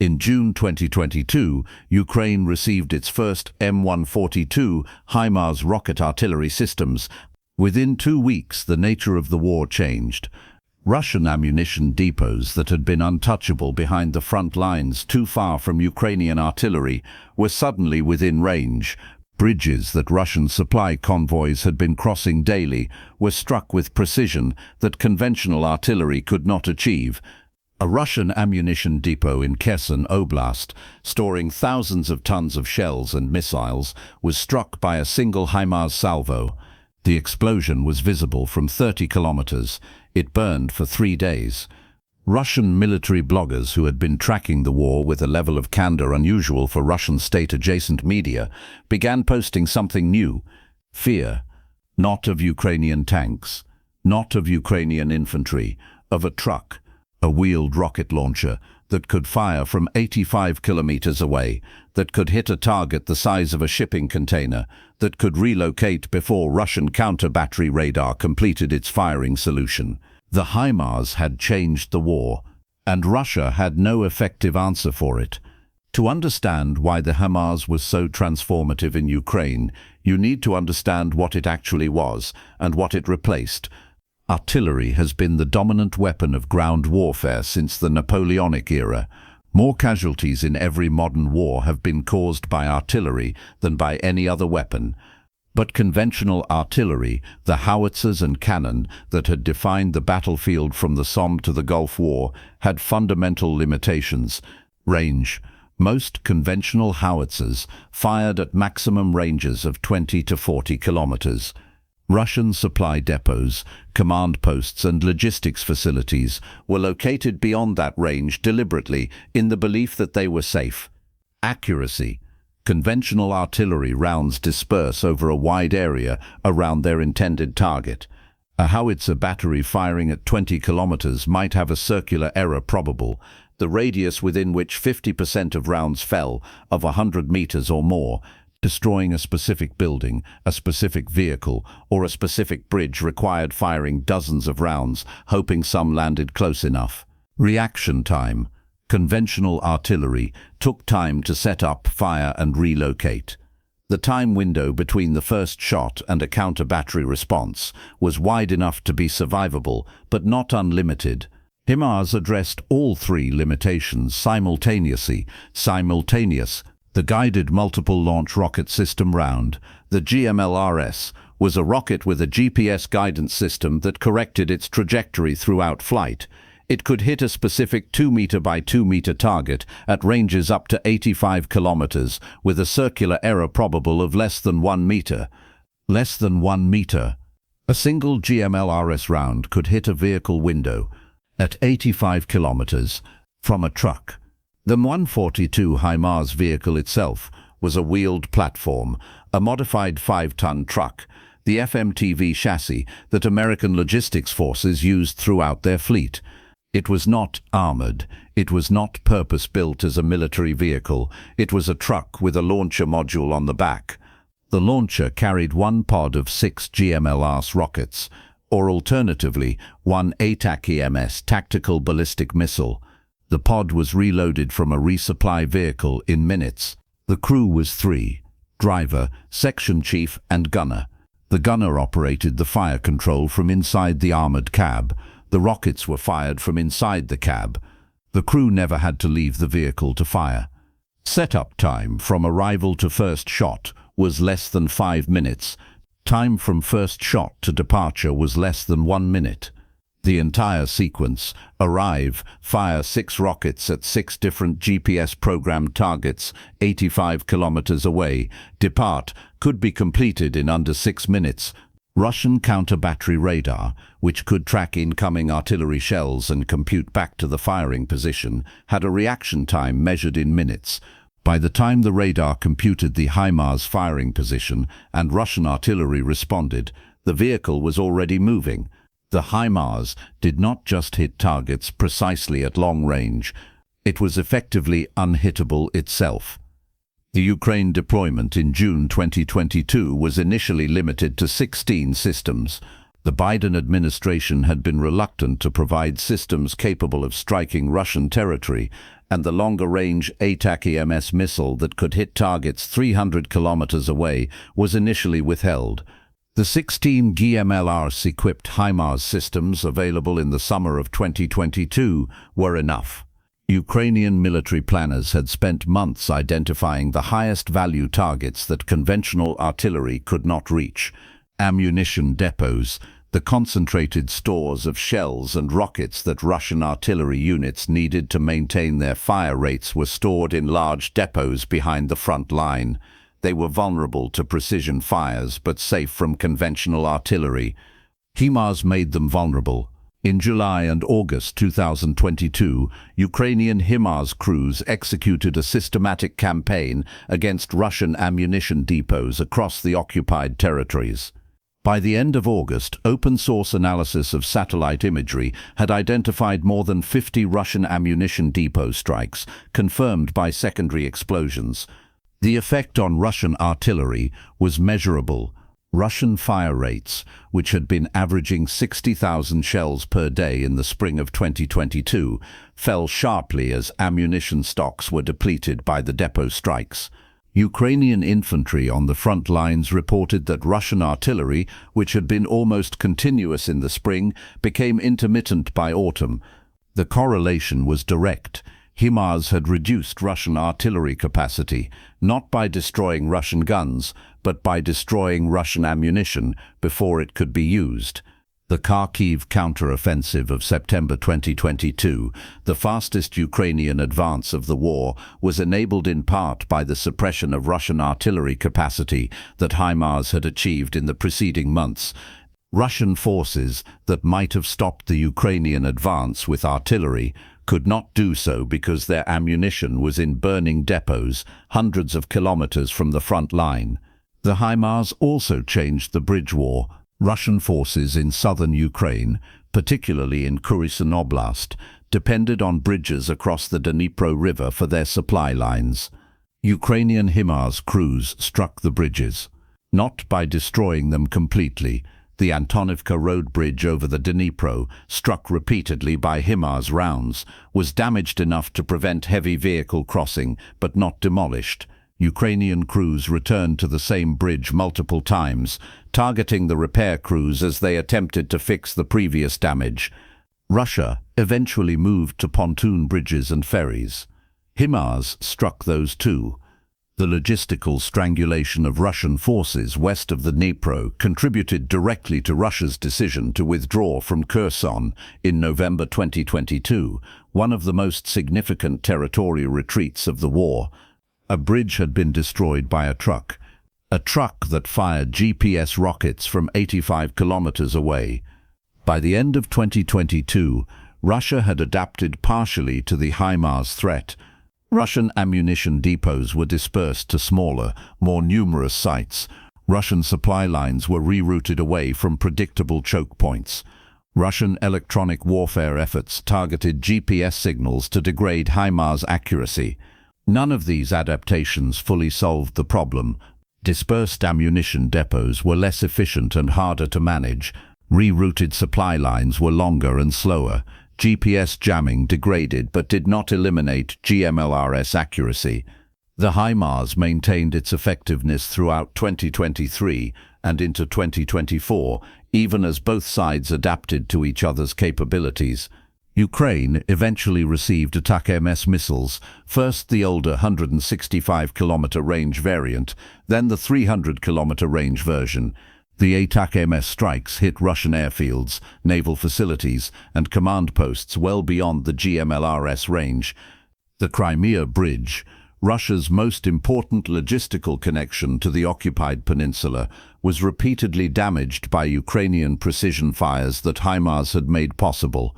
In June 2022, Ukraine received its first M142 HIMARS rocket artillery systems. Within 2 weeks, the nature of the war changed. Russian ammunition depots that had been untouchable behind the front lines too far from Ukrainian artillery were suddenly within range. Bridges that Russian supply convoys had been crossing daily were struck with precision that conventional artillery could not achieve. A Russian ammunition depot in Kherson Oblast, storing thousands of tons of shells and missiles, was struck by a single HIMARS salvo. The explosion was visible from 30 kilometers. It burned for 3 days. Russian military bloggers who had been tracking the war with a level of candor unusual for Russian state-adjacent media began posting something new. Fear, not of Ukrainian tanks, not of Ukrainian infantry, of a truck, a wheeled rocket launcher that could fire from 85 kilometers away, that could hit a target the size of a shipping container, that could relocate before Russian counter-battery radar completed its firing solution. The HIMARS had changed the war, and Russia had no effective answer for it. To understand why the HIMARS was so transformative in Ukraine, you need to understand what it actually was and what it replaced. Artillery has been the dominant weapon of ground warfare since the Napoleonic era. More casualties in every modern war have been caused by artillery than by any other weapon. But conventional artillery, the howitzers and cannon that had defined the battlefield from the Somme to the Gulf War, had fundamental limitations. Range. Most conventional howitzers fired at maximum ranges of 20 to 40 kilometers. Russian supply depots, command posts and logistics facilities were located beyond that range deliberately in the belief that they were safe. Accuracy. Conventional artillery rounds disperse over a wide area around their intended target. A howitzer battery firing at 20 kilometers might have a circular error probable, the radius within which 50% of rounds fell, of 100 meters or more. Destroying a specific building, a specific vehicle, or a specific bridge required firing dozens of rounds, hoping some landed close enough. Reaction time. Conventional artillery took time to set up, fire, and relocate. The time window between the first shot and a counter-battery response was wide enough to be survivable, but not unlimited. HIMARS addressed all 3 limitations simultaneously. The Guided Multiple Launch Rocket System Round, the GMLRS, was a rocket with a GPS guidance system that corrected its trajectory throughout flight. It could hit a specific 2 meter by 2 meter target at ranges up to 85 kilometers with a circular error probable of less than 1 meter. Less than 1 meter. A single GMLRS round could hit a vehicle window at 85 kilometers from a truck. The M142 HIMARS vehicle itself was a wheeled platform, a modified 5-ton truck, the FMTV chassis that American logistics forces used throughout their fleet. It was not armored. It was not purpose-built as a military vehicle. It was a truck with a launcher module on the back. The launcher carried 1 pod of 6 GMLRS rockets, or alternatively, 1 ATAC-EMS tactical ballistic missile. The pod was reloaded from a resupply vehicle in minutes. The crew was 3: driver, section chief, and gunner. The gunner operated the fire control from inside the armored cab. The rockets were fired from inside the cab. The crew never had to leave the vehicle to fire. Setup time from arrival to first shot was less than 5 minutes. Time from first shot to departure was less than 1 minute. The entire sequence, arrive, fire 6 rockets at 6 different GPS-programmed targets 85 kilometers away, depart, could be completed in under 6 minutes. Russian counter-battery radar, which could track incoming artillery shells and compute back to the firing position, had a reaction time measured in minutes. By the time the radar computed the HIMARS firing position and Russian artillery responded, the vehicle was already moving. The HIMARS did not just hit targets precisely at long range. It was effectively unhittable itself. The Ukraine deployment in June 2022 was initially limited to 16 systems. The Biden administration had been reluctant to provide systems capable of striking Russian territory, and the longer-range ATAK-EMS missile that could hit targets 300 kilometers away was initially withheld. The 16 GMLRS-equipped HIMARS systems available in the summer of 2022 were enough. Ukrainian military planners had spent months identifying the highest-value targets that conventional artillery could not reach: ammunition depots, the concentrated stores of shells and rockets that Russian artillery units needed to maintain their fire rates were stored in large depots behind the front line. They were vulnerable to precision fires but safe from conventional artillery. HIMARS made them vulnerable. In July and August 2022, Ukrainian HIMARS crews executed a systematic campaign against Russian ammunition depots across the occupied territories. By the end of August, open-source analysis of satellite imagery had identified more than 50 Russian ammunition depot strikes, confirmed by secondary explosions. The effect on Russian artillery was measurable. Russian fire rates, which had been averaging 60,000 shells per day in the spring of 2022, fell sharply as ammunition stocks were depleted by the depot strikes. Ukrainian infantry on the front lines reported that Russian artillery, which had been almost continuous in the spring, became intermittent by autumn. The correlation was direct. HIMARS had reduced Russian artillery capacity, not by destroying Russian guns, but by destroying Russian ammunition before it could be used. The Kharkiv counter-offensive of September 2022, the fastest Ukrainian advance of the war, was enabled in part by the suppression of Russian artillery capacity that HIMARS had achieved in the preceding months. Russian forces that might have stopped the Ukrainian advance with artillery could not do so because their ammunition was in burning depots hundreds of kilometers from the front line. The HIMARS also changed the bridge war. Russian forces in southern Ukraine, particularly in Kherson Oblast, depended on bridges across the Dnipro River for their supply lines. Ukrainian HIMARS crews struck the bridges, not by destroying them completely. The Antonivka road bridge over the Dnipro, struck repeatedly by HIMARS rounds, was damaged enough to prevent heavy vehicle crossing, but not demolished. Ukrainian crews returned to the same bridge multiple times, targeting the repair crews as they attempted to fix the previous damage. Russia eventually moved to pontoon bridges and ferries. HIMARS struck those too. The logistical strangulation of Russian forces west of the Dnipro contributed directly to Russia's decision to withdraw from Kherson in November 2022, one of the most significant territorial retreats of the war. A bridge had been destroyed by a truck that fired GPS rockets from 85 kilometers away. By the end of 2022, Russia had adapted partially to the HIMARS threat. Russian ammunition depots were dispersed to smaller, more numerous sites. Russian supply lines were rerouted away from predictable choke points. Russian electronic warfare efforts targeted GPS signals to degrade HIMARS accuracy. None of these adaptations fully solved the problem. Dispersed ammunition depots were less efficient and harder to manage. Rerouted supply lines were longer and slower. GPS jamming degraded but did not eliminate GMLRS accuracy. The HIMARS maintained its effectiveness throughout 2023 and into 2024, even as both sides adapted to each other's capabilities. Ukraine eventually received ATAK-MS missiles, first the older 165-kilometer range variant, then the 300-kilometer range version. The ATAK-MS strikes hit Russian airfields, naval facilities, and command posts well beyond the GMLRS range. The Crimea Bridge, Russia's most important logistical connection to the occupied peninsula, was repeatedly damaged by Ukrainian precision fires that HIMARS had made possible.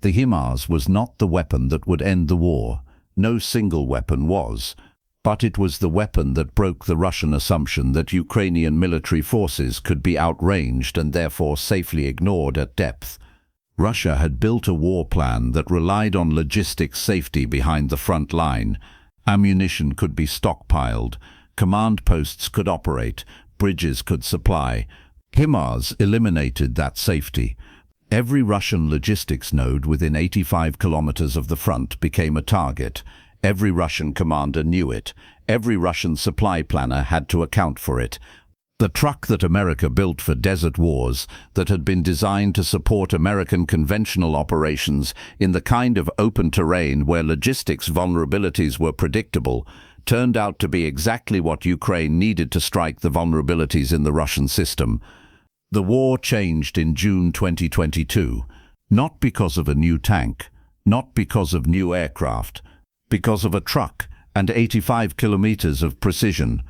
The HIMARS was not the weapon that would end the war. No single weapon was. But it was the weapon that broke the Russian assumption that Ukrainian military forces could be outranged and therefore safely ignored at depth. Russia had built a war plan that relied on logistics safety behind the front line. Ammunition could be stockpiled, command posts could operate, bridges could supply. HIMARS eliminated that safety. Every Russian logistics node within 85 kilometers of the front became a target. Every Russian commander knew it. Every Russian supply planner had to account for it. The truck that America built for desert wars, that had been designed to support American conventional operations in the kind of open terrain where logistics vulnerabilities were predictable, turned out to be exactly what Ukraine needed to strike the vulnerabilities in the Russian system. The war changed in June 2022, not because of a new tank, not because of new aircraft, because of a truck and 85 kilometers of precision.